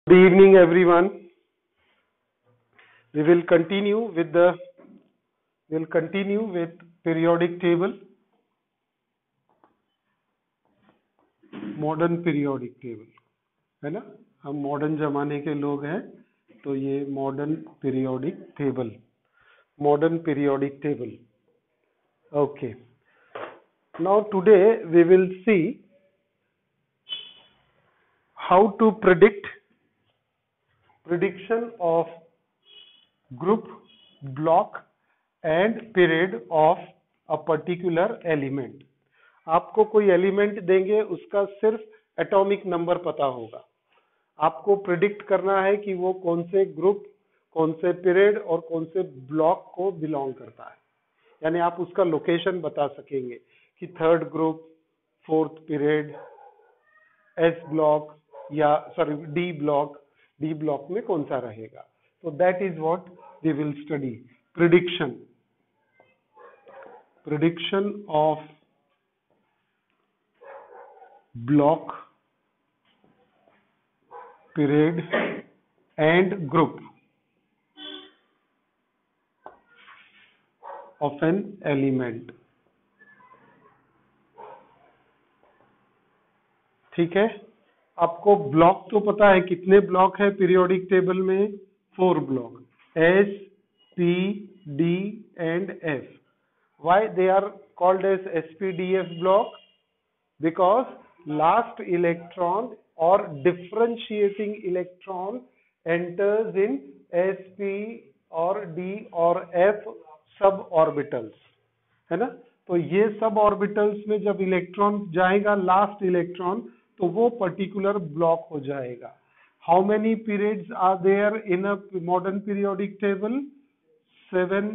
Good evening, everyone. We will continue with periodic table, modern periodic table, है ना। हम modern जमाने के लोग हैं, तो ये modern periodic table. Okay. Now today we will see how to prediction of group, block and period of a particular element. आपको कोई एलिमेंट देंगे, उसका सिर्फ एटॉमिक नंबर पता होगा. आपको प्रिडिक्ट करना है कि वो कौन से ग्रुप, कौन से पीरियड और कौन से ब्लॉक को बिलोंग करता है. यानी आप उसका लोकेशन बता सकेंगे कि third group, fourth period, S block या डी ब्लॉक में कौन सा रहेगा. तो that is what we will study. Prediction of block, period and group of an element. ठीक है. आपको ब्लॉक तो पता है, कितने ब्लॉक है पीरियोडिक टेबल में? 4 block, S, P, D and F. Why they are called as SPDF block? Because last electron or differentiating electron enters in sp or d or f sub orbitals, है ना. तो ये sub orbitals में जब electron जाएगा, last electron, तो वो particular block हो जाएगा. How many periods are there in a modern periodic table? 7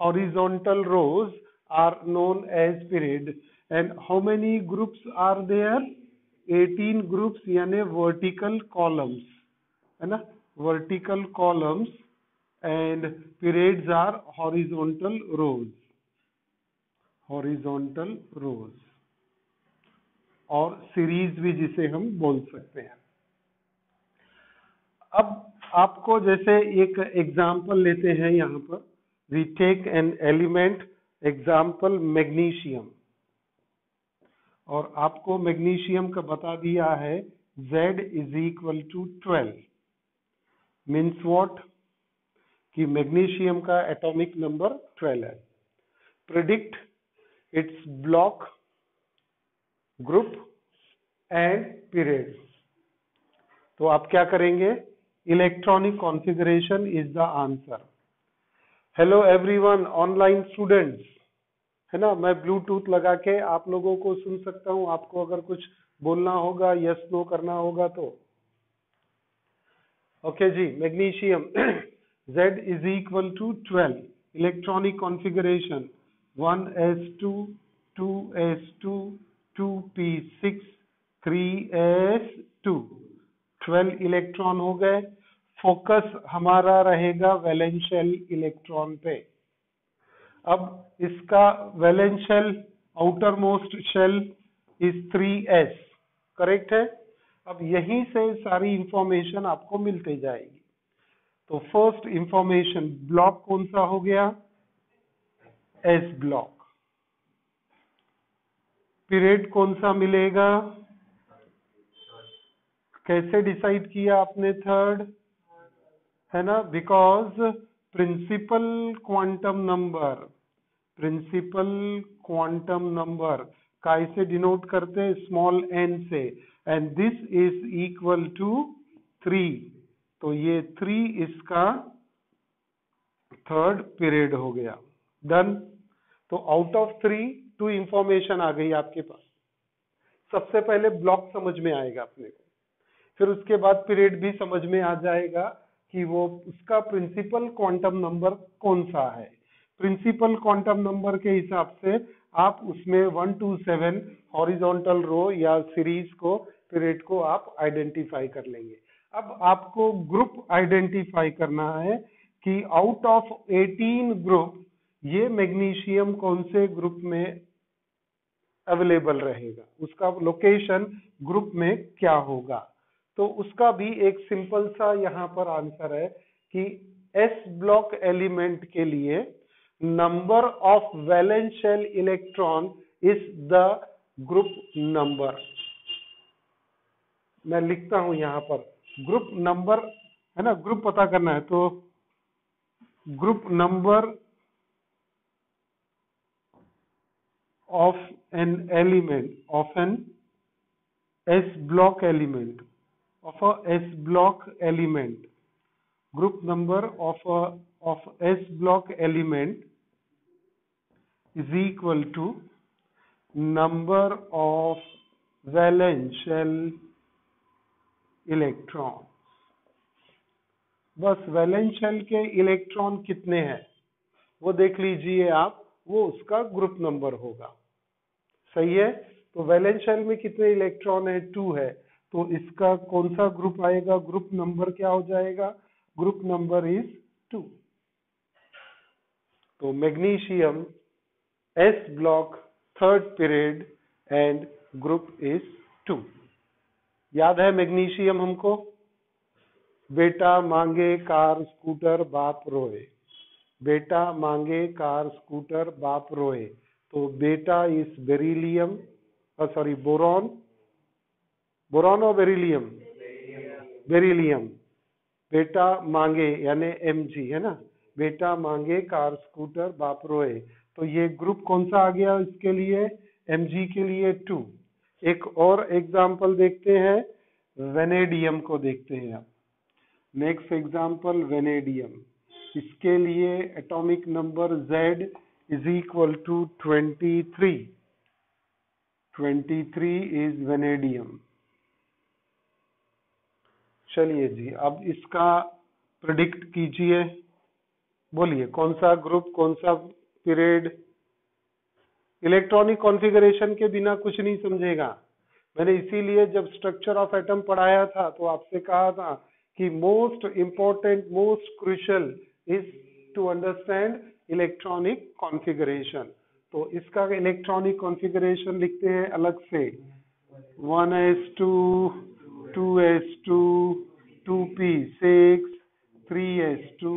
horizontal rows are known as period. And how many groups are there? 18 groups, यानी vertical columns, है ना. vertical columns and periods are horizontal rows और series भी जिसे हम बोल सकते हैं. अब आपको जैसे एक एग्जांपल लेते हैं यहाँ पर. we take an element, example magnesium, और आपको मैग्नीशियम का बता दिया है Z is equal to 12. Means what? कि मैग्नीशियम का एटॉमिक नंबर 12 है. Predict its block, group and period. तो आप क्या करेंगे? Electronic configuration is the answer. Hello everyone, online students, है ना. मैं ब्लूटूथ लगा के आप लोगों को सुन सकता हूं. आपको अगर कुछ बोलना होगा, यस नो करना होगा तो. ओके जी. Magnesium Z is equal to 12. Electronic configuration 1s2, 2s2, 2p6, 3s2. 12 electron हो गए. फोकस हमारा रहेगा वैलेंस शेल इलेक्ट्रॉन पे. अब इसका valence shell, outermost shell is 3s, correct है. अब यहीं से सारी इंफॉर्मेशन आपको मिलते जाएगी. तो फर्स्ट इंफॉर्मेशन, ब्लॉक कौन सा हो गया? S block. पीरियड कौन सा मिलेगा? कैसे डिसाइड किया आपने? थर्ड, है ना. बिकॉज प्रिंसिपल क्वांटम नंबर कैसे डिनोट करते हैं? स्मॉल n से. And this is equal to 3. तो ये 3 इसका थर्ड पीरियड हो गया. डन. तो आउट ऑफ 3 2 इंफॉर्मेशन आ गई आपके पास. सबसे पहले ब्लॉक समझ में आएगा अपने को, फिर उसके बाद पीरियड भी समझ में आ जाएगा कि वो उसका प्रिंसिपल क्वांटम नंबर कौन सा है. प्रिंसिपल क्वांटम नंबर के हिसाब से आप उसमें 1 to 7 हॉरिजॉन्टल रो या सीरीज को, पीरियड को आप आइडेंटिफाई कर लेंगे. अब आपको ग्रुप आइडेंटिफाई करना है कि आउट ऑफ 18 ग्रुप ये मैग्नीशियम कौन से ग्रुप में अवेलेबल रहेगा, उसका लोकेशन ग्रुप में क्या होगा. तो उसका भी एक सिंपल सा यहाँ पर आंसर है कि एस ब्लॉक एलिमेंट के लिए number of valence shell electron is the group number. मैं लिखता हूं यहाँ पर ग्रुप नंबर, है ना, ग्रुप पता करना है तो group number of an element of an S block element of a S block element, group number of S block element is equal to number of valence shell electrons। बस valence shell के electron कितने हैं वो देख लीजिए आप, वो उसका ग्रुप नंबर होगा। सही है, तो वैलेंस शेल में कितने इलेक्ट्रॉन है? 2 है, तो इसका कौन सा ग्रुप आएगा? ग्रुप नंबर क्या हो जाएगा? Group number is 2। तो magnesium S block, third period and group is 2। याद है मैग्नीशियम हमको? बेटा मांगे कार स्कूटर बाप रोए, बेटा मांगे कार स्कूटर बाप रोए। तो बेटा is beryllium, sorry boron, boron और बेरिलियम, बेरिलियम। बेटा मांगे यानी Mg, है ना, बेटा मांगे कार स्कूटर बाप रोए। तो ये ग्रुप कौन सा आ गया इसके लिए? Mg के लिए 2। एक और एग्जाम्पल देखते हैं, वेनेडियम को देखते हैं आप। नेक्स्ट एग्जाम्पल वेनेडियम, इसके लिए atomic number Z is equal to 23। 23 is vanadium. चलिए जी, अब इसका प्रिडिक्ट कीजिए, बोलिए कौन सा ग्रुप, कौन सा पीरियड। इलेक्ट्रॉनिक कॉन्फ़िगरेशन के बिना कुछ नहीं समझेगा। मैंने इसीलिए जब स्ट्रक्चर ऑफ एटम पढ़ाया था तो आपसे कहा था कि most important, most crucial is to understand electronic configuration. तो इसका इलेक्ट्रॉनिक कॉन्फ़िगरेशन लिखते हैं अलग से, 1s2, 2s2, 2p6, 3s2,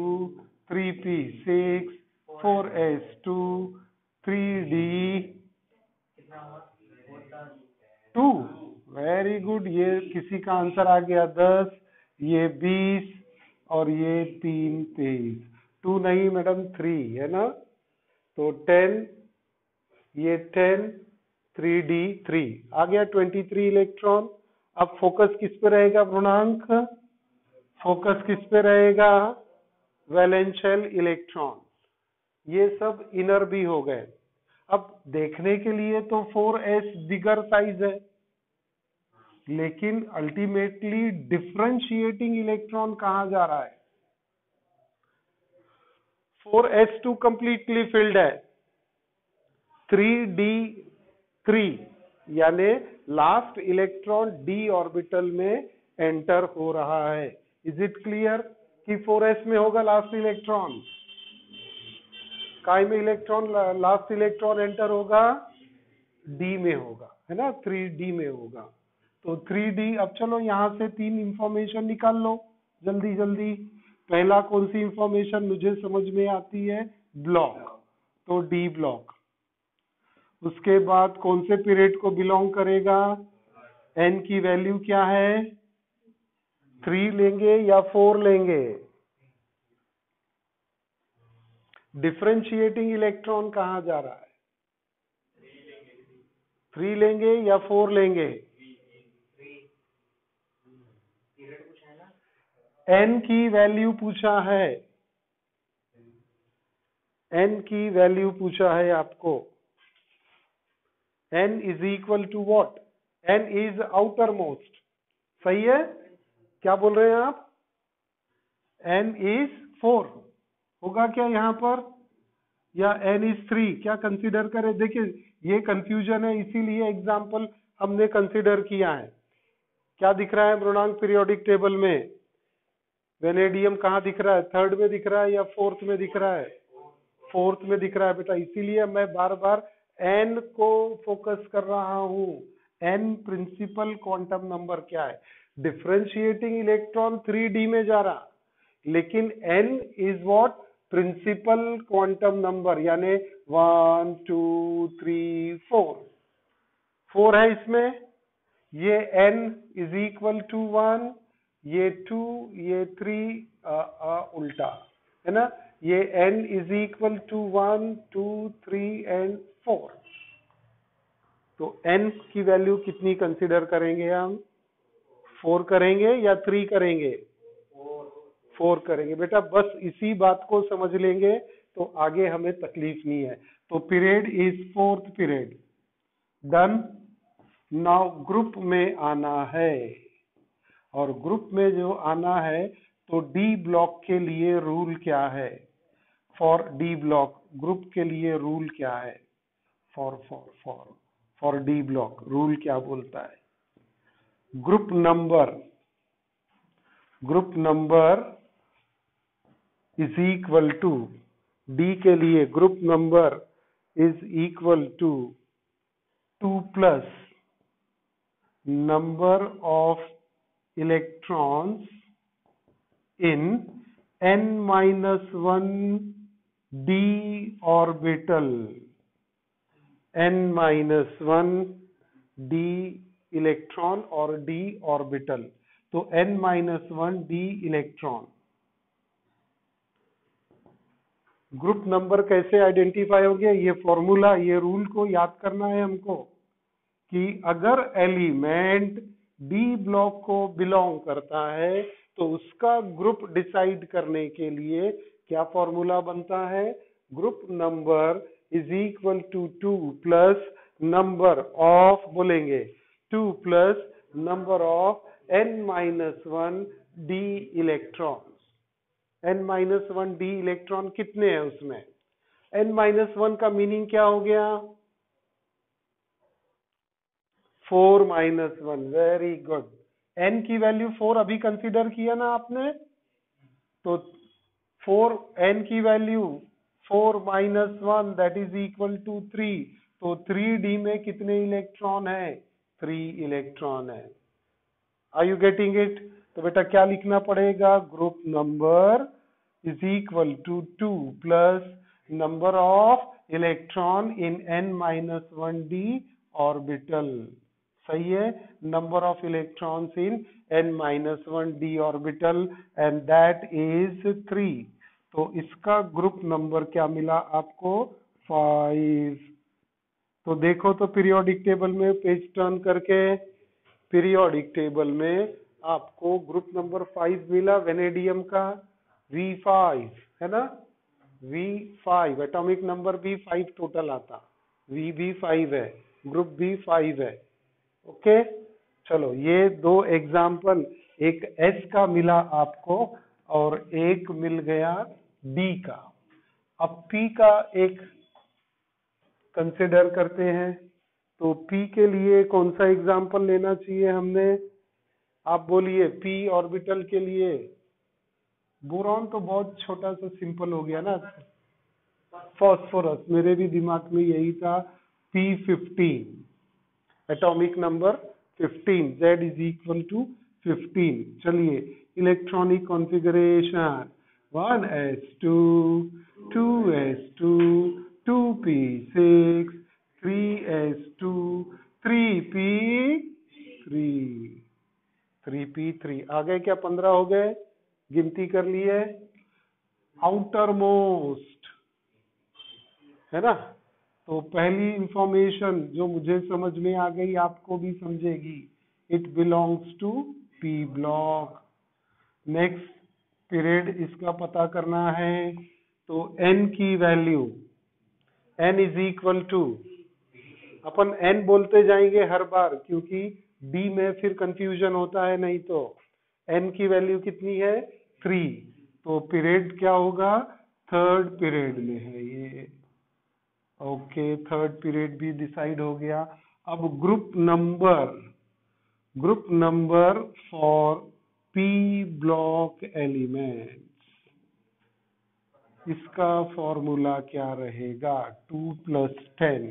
3p6, 4s2, 3d 2। Very good, ये किसी का आंसर आ गया 10, ये 20 और ये 3 23। 2 नहीं मैडम 3 है ना, तो 10, ये 10, 3d 3 आ गया 23 इलेक्ट्रॉन। अब फोकस किस पे रहेगा पूर्णांक? फोकस किस पे रहेगा? Valence shell electron. ये सब इनर भी हो गए। अब देखने के लिए तो 4s बिगर साइज है, लेकिन अल्टीमेटली डिफरेंशिएटिंग इलेक्ट्रॉन कहां जा रहा है? 4s2 कंप्लीटली फिल्ड है, 3d3 यानी लास्ट इलेक्ट्रॉन d ऑर्बिटल में एंटर हो रहा है। इज इट क्लियर कि 4s में होगा लास्ट इलेक्ट्रॉन? काय में इलेक्ट्रॉन लास्ट इलेक्ट्रॉन एंटर होगा? d में होगा, है ना, 3d में होगा। तो 3d, अब चलो यहां से 3 इंफॉर्मेशन निकाल लो जल्दी जल्दी। पहला कौन सी इंफॉर्मेशन मुझे समझ में आती है? ब्लॉक, तो d ब्लॉक। उसके बाद कौन से पीरियड को बिलोंग करेगा? n की वैल्यू क्या है? 3 लेंगे या 4 लेंगे? डिफरेंशिएटिंग इलेक्ट्रॉन कहां जा रहा है? 3 लेंगे या 4 लेंगे? n की वैल्यू पूछा है, n की वैल्यू पूछा है आपको। n is equal to what? n is outermost, सही है? क्या बोल रहे हैं आप? n इज 4 होगा क्या यहाँ पर, या n इज 3? क्या कंसीडर करें? देखिए ये कंफ्यूजन है, इसीलिए एग्जाम्पल हमने कंसीडर किया है। क्या दिख रहा है पूर्णांक पीरियोडिक टेबल में? वेनेडियम कहाँ दिख रहा है? थर्ड में दिख रहा है या फोर्थ में दिख रहा है? फोर्थ में दिख रहा है बेटा, इसीलिए मैं बार बार n को फोकस कर रहा हूं। n प्रिंसिपल क्वांटम नंबर क्या है? डिफरेंशिएटिंग इलेक्ट्रॉन 3D में जा रहा, लेकिन n is what, principal quantum number, यानी 1 2 3 4 4 है इसमें। ये n इज इक्वल टू 1, ये 2, ये 3 उल्टा है ना, ये n is equal to 1 2 3 and 4। तो n की वैल्यू कितनी कंसिडर करेंगे हम, 4 करेंगे या 3 करेंगे, 4 करेंगे। बेटा बस इसी बात को समझ लेंगे तो आगे हमें तकलीफ नहीं है। तो period is 4th period, done. Now group में आना है, और ग्रुप में जो आना है तो डी ब्लॉक के लिए रूल क्या है, फॉर डी ब्लॉक ग्रुप के लिए रूल क्या है, फॉर डी ब्लॉक रूल क्या बोलता है, group number is equal to, D के लिए group number is equal to 2 plus number of electrons in n-1 d orbital, n-1 d electron और d ऑर्बिटल। तो n-1 d electron. Group number कैसे identify हो गया, ये फॉर्मूला, ये rule को याद करना है हमको कि अगर एलिमेंट डी ब्लॉक को बिलोंग करता है तो उसका ग्रुप डिसाइड करने के लिए क्या फॉर्मूला बनता है, group number is equal to 2 plus number of, बोलेंगे 2 plus number of n-1 d electron. n-1 d electron कितने हैं उसमें, n-1 का मीनिंग क्या हो गया, 4 माइनस 1, वेरी गुड। n की वैल्यू 4 अभी कंसीडर किया ना आपने, तो 4 n की value 4 minus 1 that is equal to 3। तो 3d में कितने इलेक्ट्रॉन है, 3 इलेक्ट्रॉन है। Are you getting it. तो बेटा क्या लिखना पड़ेगा, group number is equal to 2 plus number of electron in n-1d orbital. सही है, number of electrons in n-1 d orbital and that is 3। तो इसका ग्रुप नंबर क्या मिला आपको, 5। तो देखो तो पीरियोडिक टेबल में पेज टर्न करके, पीरियोडिक टेबल में आपको ग्रुप नंबर 5 मिला वेनेडियम का, V5 है ना, V5 एटॉमिक नंबर भी 5 टोटल आता, V भी 5 है, ग्रुप भी 5 है। ओके चलो, ये 2 एग्जाम्पल, एक S का मिला आपको और एक मिल गया D का। अब P का एक कंसिडर करते हैं। तो P के लिए कौन सा एग्जाम्पल लेना चाहिए हमने, आप बोलिए P ऑर्बिटल के लिए। बोरॉन तो बहुत छोटा सा सिंपल हो गया ना, फास्फोरस, मेरे भी दिमाग में यही था, P15 atomic number 15, Z is equal to 15। चलिए electronic configuration 1s2 2s2 2p6 3s2 3p3 3p3 आ गए क्या, 15 हो गए, गिनती कर लिए। आउटर मोस्ट है ना, तो पहली इंफॉर्मेशन जो मुझे समझ में आ गई आपको भी समझेगी, it belongs to P block. Next period इसका पता करना है, तो n की वैल्यू, n इज इक्वल टू, अपन n बोलते जाएंगे हर बार क्योंकि d में फिर कंफ्यूजन होता है, नहीं तो n की वैल्यू कितनी है, 3। तो पीरियड क्या होगा, 3rd पीरियड में है ये। ओके, 3rd पीरियड भी डिसाइड हो गया। अब group number for P block elements, इसका फॉर्मूला क्या रहेगा, 2 + 10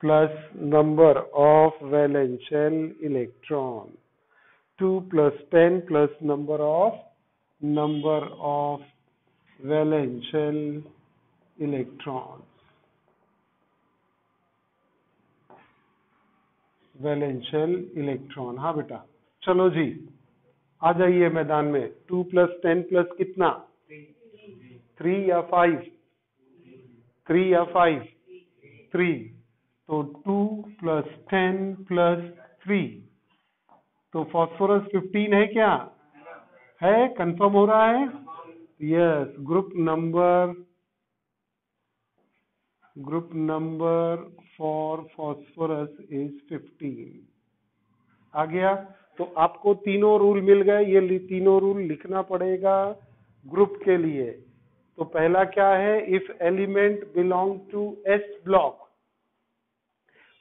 plus number of valence shell electron. 2 plus 10 plus number of valence shell electrons. Valence shell electron. हाँ बेटा, चलो जी आ जाइए मैदान में। 2 plus 10 plus कितना? 3 या 5? 3 या 5? 3। तो 2 plus 10 plus 3, तो फास्फोरस 15 है क्या? है, कंफर्म हो रहा है? Yes. Group number for phosphorus is 15। आ गया? तो आपको तीनों रूल मिल गए। ये तीनों रूल लिखना पड़ेगा ग्रुप के लिए। तो पहला क्या है? If element belong to S block,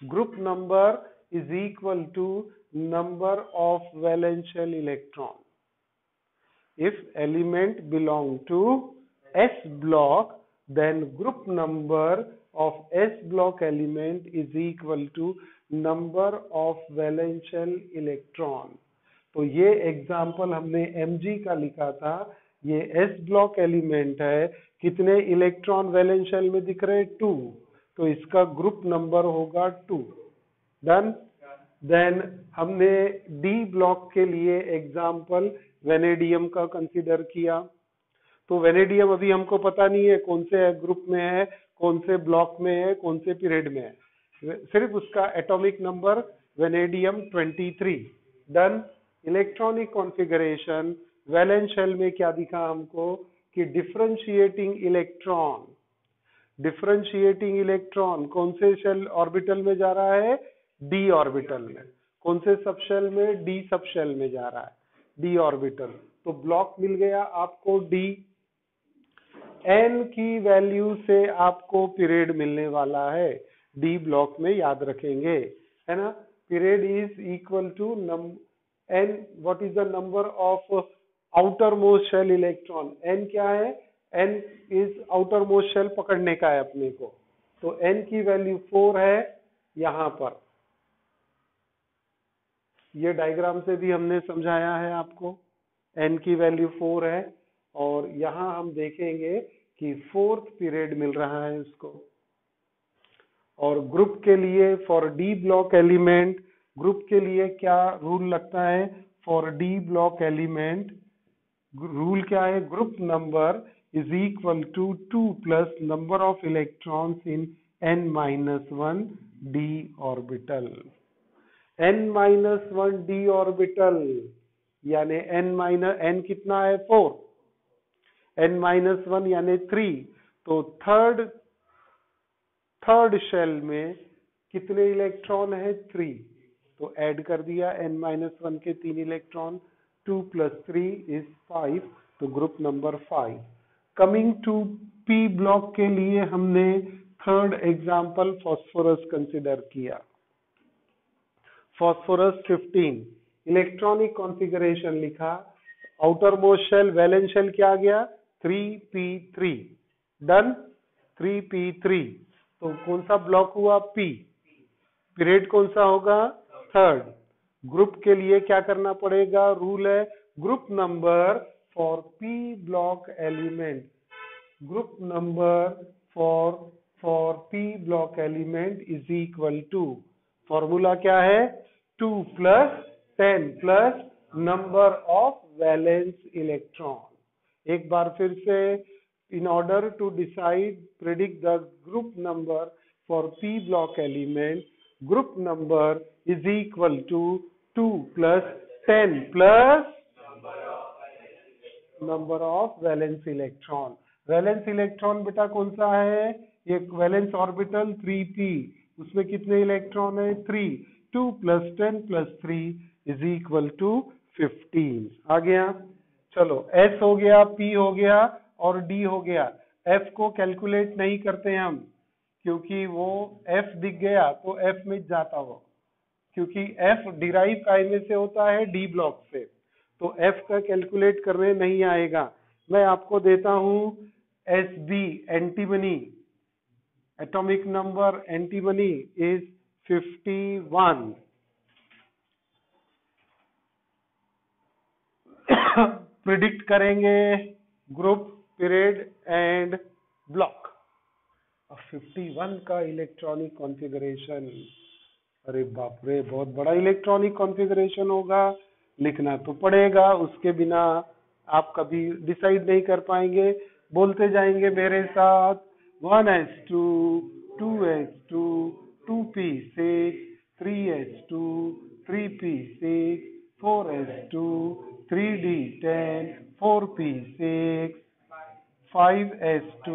group number is equal to number of valence shell electron. If element belong to S block, then group number of S block element is equal to number of valence shell electron. तो ये example हमने Mg का लिखा था। ये S block element है, कितने electron valence shell में दिख रहे? 2। तो इसका ग्रुप नंबर होगा 2। डन। देन हमने डी ब्लॉक के लिए एग्जाम्पल वेनेडियम का कंसीडर किया। तो वेनेडियम अभी हमको पता नहीं है कौन से ग्रुप में है, कौन से ब्लॉक में है, कौन से पीरियड में है। सिर्फ उसका atomic number vanadium 23। Done. Electronic configuration valence shell में क्या दिखा हमको कि डिफरेंशिएटिंग इलेक्ट्रॉन कौन से शेल ऑर्बिटल में जा रहा है? डी ऑर्बिटल में। कौन से सब शेल में? डी सब शेल में जा रहा है, डी ऑर्बिटल। तो ब्लॉक मिल गया आपको डी। एन की वैल्यू से आपको पीरियड मिलने वाला है डी ब्लॉक में, याद रखेंगे, है ना? Period is equal to n. What is the number of outermost shell electron? N क्या है? N is outermost shell पकड़ने का है अपने को। तो एन की वैल्यू 4 है यहां पर। ये डायग्राम से भी हमने समझाया है आपको। एन की वैल्यू 4 है और यहां हम देखेंगे कि 4th पीरियड मिल रहा है उसको। और ग्रुप के लिए for d block element, group के लिए क्या रूल लगता है? For d block element rule क्या है? Group number is equal to 2 plus number of electrons in n-1 d orbital. n-1 d orbital यानी n कितना है? 4। n-1 यानी 3। तो थर्ड शेल में कितने इलेक्ट्रॉन है? 3। तो ऐड कर दिया n-1 के 3 इलेक्ट्रॉन। 2 plus 3 is 5। तो group number 5। Coming to P block के लिए हमने थर्ड एग्जाम्पल फास्फोरस कंसिडर किया। फास्फोरस 15। इलेक्ट्रॉनिक कॉन्फ़िगरेशन लिखा। Outermost shell valence shell क्या आ गया? 3p3। डन। 3p3। तो कौन सा ब्लॉक हुआ? P। पीरियड कौन सा होगा? थर्ड। ग्रुप के लिए क्या करना पड़ेगा? रूल है group number for P block element. Group number for P block element is equal to, formula क्या है? 2 plus 10 plus number of valence electron. एक बार फिर से, in order to decide predict the group number for P block element, group number is equal to 2 plus 10 plus number of valence electron। Valence electron बेटा कौन सा है? एक valence orbital 3p, उसमें कितने इलेक्ट्रॉन है? 3। 2 plus 10 plus 3 is equal to 15। आ गया? चलो, S हो गया, P हो गया और D हो गया। F को कैलकुलेट नहीं करते हम, क्योंकि वो F दिख गया तो F में जाता वो, क्योंकि F डिराइव कायने से होता है D ब्लॉक से, तो F का कैलकुलेट करने नहीं आएगा। मैं आपको देता हूं SB antimony. Atomic number antimony is 51. Predict करेंगे ग्रुप, पीरियड एंड ब्लॉक। 51 का इलेक्ट्रॉनिक कॉन्फ़िगरेशन, अरे बाप रे, बहुत बड़ा इलेक्ट्रॉनिक कॉन्फ़िगरेशन होगा, लिखना तो पड़ेगा, उसके बिना आप कभी डिसाइड नहीं कर पाएंगे। बोलते जाएंगे मेरे साथ, 1s2, 2s2, 2p6, 3s2, 3p6, 4s2, 3d10, 4p6, 5s2,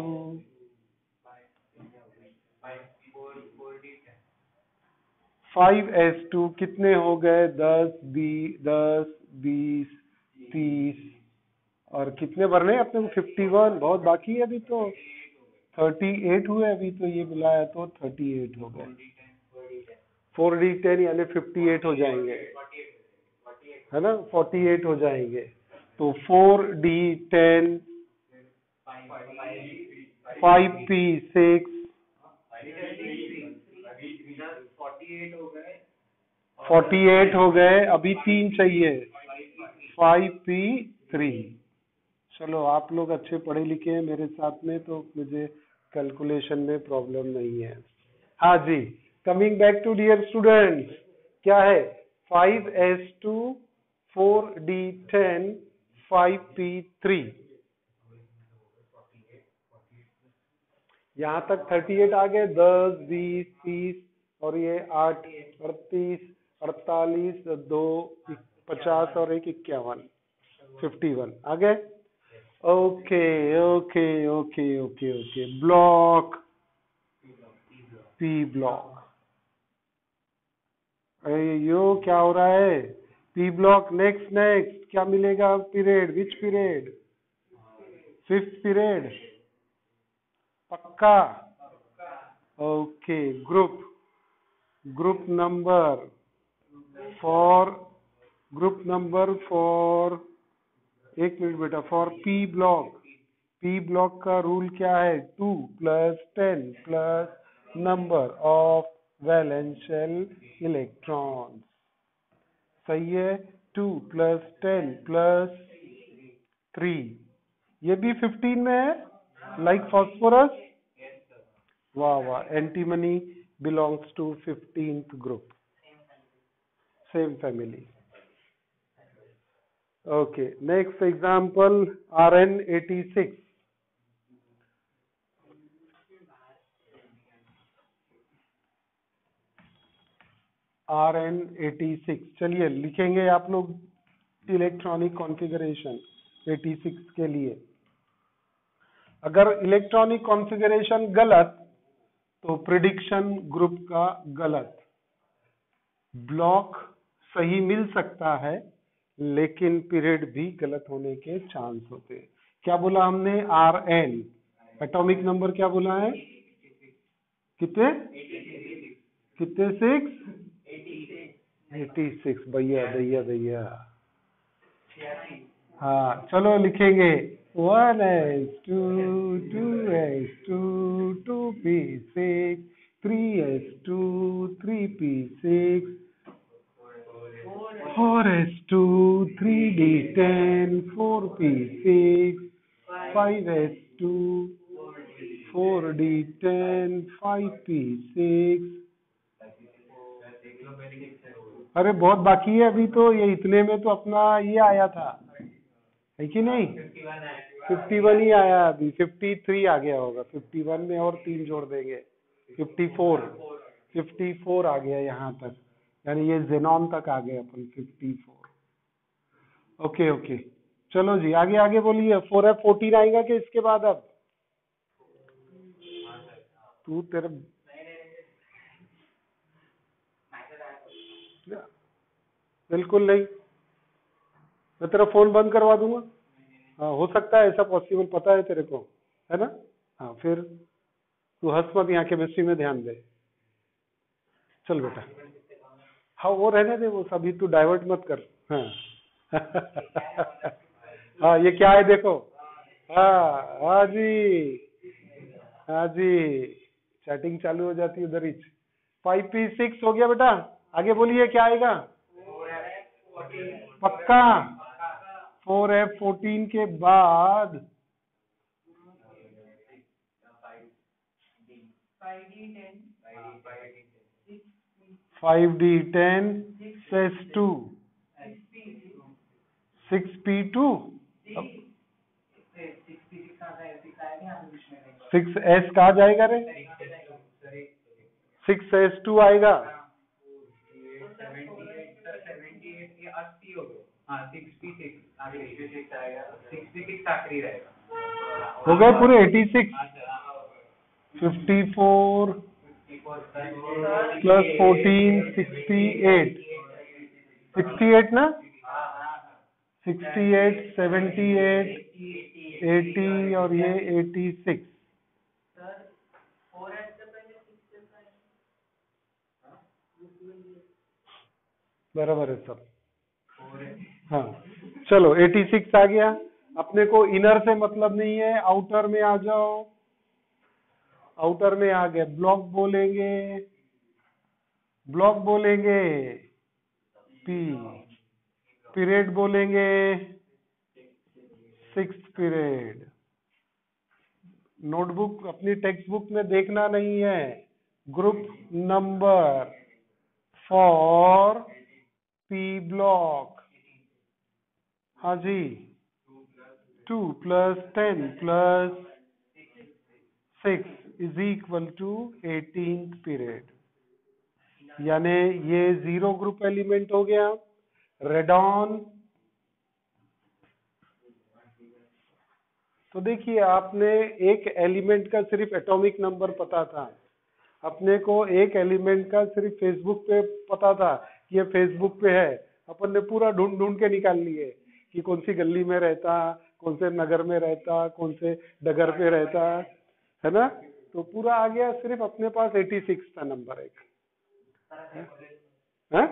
5s2 कितने हो गए? 10, 20, 30 और कितने भरने हैं अपने को? 51, बहुत बाकी है अभी तो। 38 हुए अभी तो, ये बुलाया तो 38 हो गए। 4d10 यानी 58 हो जाएंगे, है ना? 48 हो जाएंगे। तो 4d10, 5p6, 48 हो गए, अभी 3 चाहिए, 5p3। चलो, आप लोग अच्छे पढ़े लिखे हैं मेरे साथ में, तो मुझे कैलकुलेशन में प्रॉब्लम नहीं है। हाँ जी, coming back to dear students, क्या है? 5s2, 4d10, 5p3। यहाँ तक 38 आ गए, 10, 20, 30 और ये 8, 38, 48, 2, 50 और 1, 51, 51 आ गए। Okay okay okay okay okay, block, P block. अरे यो क्या हो रहा है? पी ब्लॉक, नेक्स्ट नेक्स्ट क्या मिलेगा? Period, which period? 5th period, पक्का? Okay, group, group number four, एक मिनट बेटा, for P block. P block का रूल क्या है? 2 + 10 + नंबर ऑफ वैलेंशियल इलेक्ट्रॉन्स। सही है? 2 + 10 + 3, ये भी 15 में है, लाइक फॉस्फोरस। वाह वाह, antimony belongs to 15th group, same family. Okay, next example, Rn86. Rn86, चलिए लिखेंगे आप लोग इलेक्ट्रॉनिक कॉन्फ़िगरेशन 86 के लिए। अगर इलेक्ट्रॉनिक कॉन्फ़िगरेशन गलत तो प्रिडिक्शन ग्रुप का गलत। ब्लॉक सही मिल सकता है, लेकिन पीरियड भी गलत होने के चांस होते हैं। क्या बोला हमने? Rn, एटॉमिक नंबर क्या बोला है? कितने कितने? 6, 86। भैया भैया भैया, हाँ चलो लिखेंगे, 1s2, 2s2, 2p6, 3s2, 3p6, 4s2, 3d10, 4p6, 5s2, 4d10, 5p6। अरे बहुत बाकी है अभी तो, ये इतने में तो अपना ये आया था, है कि नहीं? 51 ही आया, अभी 53 आ गया होगा। 51 में और 3 जोड़ देंगे, 54 आ गया यहाँ तक, यानी ये जेनॉन तक आ गए अपन, 54। ओके ओके, चलो जी आगे आगे बोलिए। 4f14 आएगा कि इसके बाद? अब तू तेरा बिल्कुल नहीं, मैं तेरा फोन बंद करवा दूंगा। हाँ हो सकता है ऐसा पॉसिबल, पता है तेरे को, है ना? हाँ फिर तू हंस मत, यहाँ केमिस्ट्री में ध्यान दे। चल बेटा, हाँ वो रहने दे, वो सभी तू डाइवर्ट मत कर। हाँ हाँ ये क्या है देखो। हाँ हाँ जी, हाँ जी, चैटिंग चालू हो जाती है उधर ही। 5p6 हो गया बेटा, आगे बोलिए क्या आएगा? पक्का? 4f14 के बाद 5d10 6s2 6p2 6s कहा जाएगा रे? 6s2 आएगा। हो गए पूरे 86। 54 प्लस 14 68 68 ना? 68 78 80 और ये 86। बराबर है सब। हाँ चलो 86 आ गया। अपने को इनर से मतलब नहीं है, आउटर में आ जाओ। आउटर में आ गए, ब्लॉक बोलेंगे, ब्लॉक बोलेंगे पी, पीरियड बोलेंगे 6th पीरियड। नोटबुक अपनी टेक्स्ट बुक में देखना नहीं है, group number for P block. हाँ जी, 2 + 10 + 6 is equal to 18th period. यानी ये 0 ग्रुप एलिमेंट हो गया। रेडॉन, तो देखिए आपने एक एलिमेंट का सिर्फ एटॉमिक नंबर पता था, अपने को एक एलिमेंट का सिर्फ फेसबुक पे पता था कि ये फेसबुक पे है। अपन ने पूरा ढूंढ ढूंढ के निकाल लिए कि कौन सी गली में रहता, कौन से नगर में रहता, कौन से डगर पे रहता, है ना? तो पूरा आ गया, सिर्फ अपने पास 86 था नंबर एक। है?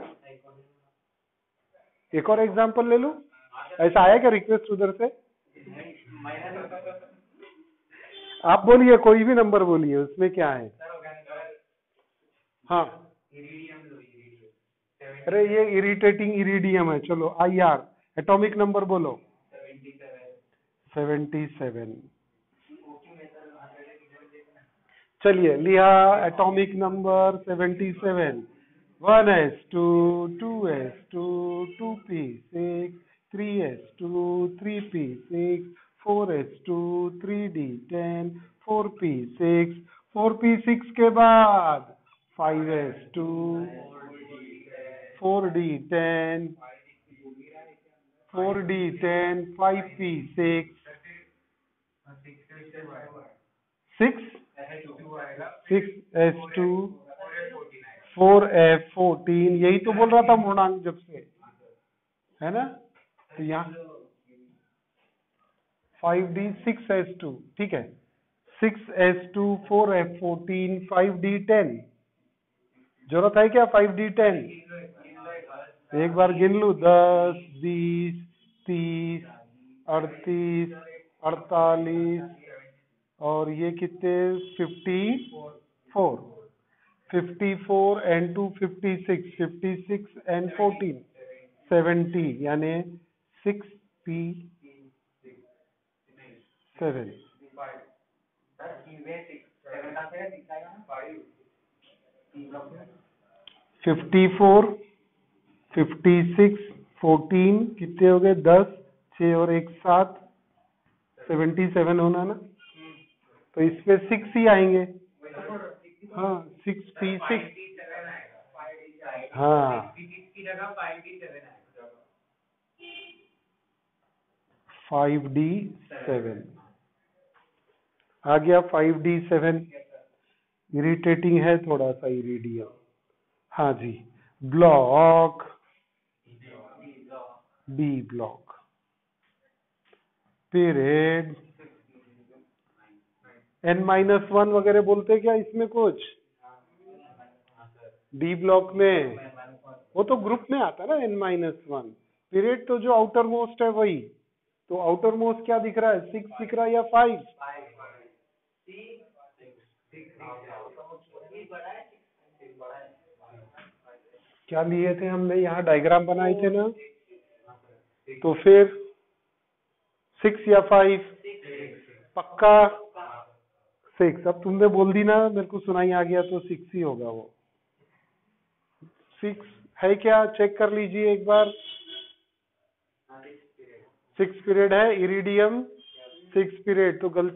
एक और एग्जांपल ले लो। ऐसा आया क्या रिक्वेस्ट उधर से? आप बोलिए, कोई भी नंबर बोलिए, उसमें क्या है? हाँ, अरे ये इरिटेटिंग इरिडियम है। चलो IR, एटॉमिक नंबर बोलो। 77। चलिए लिया atomic number 77। 1s2 2s2 2p6 3s2 3p6 4s2 3d10 4p6 4p6 के बाद 5s2 4d10 4d10 5p6 6s2 4f14। यही तो बोल रहा था पूर्णांक जब से, है ना? तो यहाँ 5d 6s2, ठीक है, 6s2 4f14 5d10। जरूरत है क्या 5d10? एक बार गिन लू, 10 20 30 38 48 और ये कितने? 54 54 and 2 56 56 and 14 70, यानी 6p7। 54 56 14 कितने हो गए? 10 6 और 1 7 77 होना ना? तो इसमें 6 ही आएंगे। हाँ 6p6। हाँ 5d7 आ गया। 5d7 इरिटेटिंग है थोड़ा सा इरिडियम। हाँ जी, block B block, period n-1 वगैरह बोलते क्या इसमें कुछ? डी ब्लॉक में वो तो ग्रुप में आता ना n-1। पीरियड तो जो आउटर मोस्ट है वही। तो आउटर मोस्ट क्या दिख रहा है? 6 दिख रहा है या 5? क्या लिए थे हमने, यहाँ डायग्राम बनाए थे ना, तो फिर 6 या 5? पक्का 6। अब तुमने बोल दी ना, मेरे को सुनाई आ गया, तो 6 ही होगा वो। 6 है क्या, चेक कर लीजिए एक बार। 6 पीरियड है, इरिडियम 6 पीरियड, तो गलती